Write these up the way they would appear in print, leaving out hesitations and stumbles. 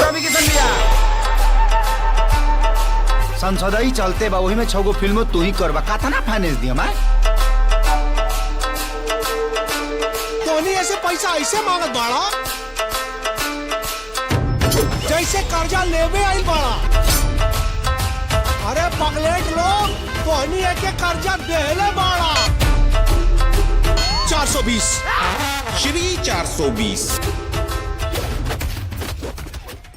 रवि किशन भैया संसदई चलते बा, वही में 6 गो फिल्म तू ही करबा, कातना फाइनेंस दिया मैं तोनी ऐसे पैसा ऐसे मांगत बाड़ा जैसे कर्जा लेवे आई बाड़ा। अरे पगलेट लोग तोनी एक कर्जा देले बाड़ा। 420 श्री 420।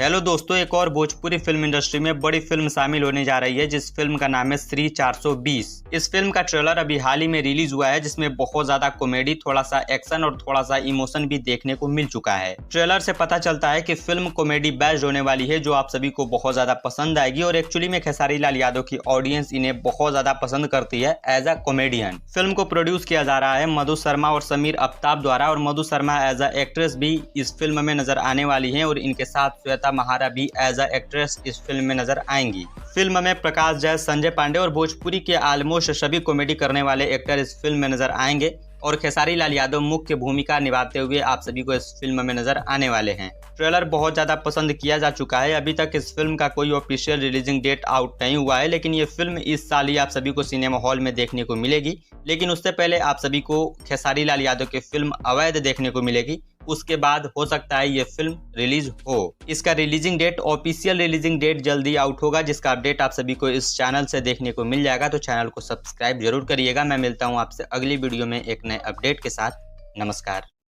हेलो दोस्तों, एक और भोजपुरी फिल्म इंडस्ट्री में बड़ी फिल्म शामिल होने जा रही है जिस फिल्म का नाम है श्री 420। इस फिल्म का ट्रेलर अभी हाल ही में रिलीज हुआ है जिसमें बहुत ज्यादा कॉमेडी, थोड़ा सा एक्शन और थोड़ा सा इमोशन भी देखने को मिल चुका है। ट्रेलर से पता चलता है कि फिल्म कॉमेडी बेस्ड होने वाली है जो आप सभी को बहुत ज्यादा पसंद आएगी और एक्चुअली में खेसारी लाल यादव की ऑडियंस इन्हें बहुत ज्यादा पसंद करती है एज अ कॉमेडियन। फिल्म को प्रोड्यूस किया जा रहा है मधु शर्मा और समीर आफ्ताब द्वारा और Madhu Sharma as a actress भी इस फिल्म में नजर आने वाली है और इनके साथ श्वेता महारा भी एज अ एक्ट्रेस इस फिल्म में नजर आएंगी। फिल्म में प्रकाश जैस, संजय पांडे और भोजपुरी के ऑलमोस्ट सभी कॉमेडी करने वाले एक्टर इस फिल्म में नजर आएंगे और खेसारी लाल यादव मुख्य भूमिका निभाते हुए आप सभी को इस फिल्म में नजर आने वाले हैं। ट्रेलर बहुत ज्यादा पसंद किया जा चुका है। अभी तक इस फिल्म का कोई ऑफिशियल रिलीजिंग डेट आउट नहीं हुआ है, लेकिन ये फिल्म इस साल ही आप सभी को सिनेमा हॉल में देखने को मिलेगी। लेकिन उससे पहले आप सभी को खेसारी लाल यादव की फिल्म अवैध देखने को मिलेगी। उसके बाद हो सकता है ये फिल्म रिलीज हो। इसका releasing date, official releasing date जल्दी आउट होगा जिसका अपडेट आप सभी को इस चैनल से देखने को मिल जाएगा। तो चैनल को सब्सक्राइब जरूर करिएगा। मैं मिलता हूँ आपसे अगली वीडियो में एक नए अपडेट के साथ। नमस्कार।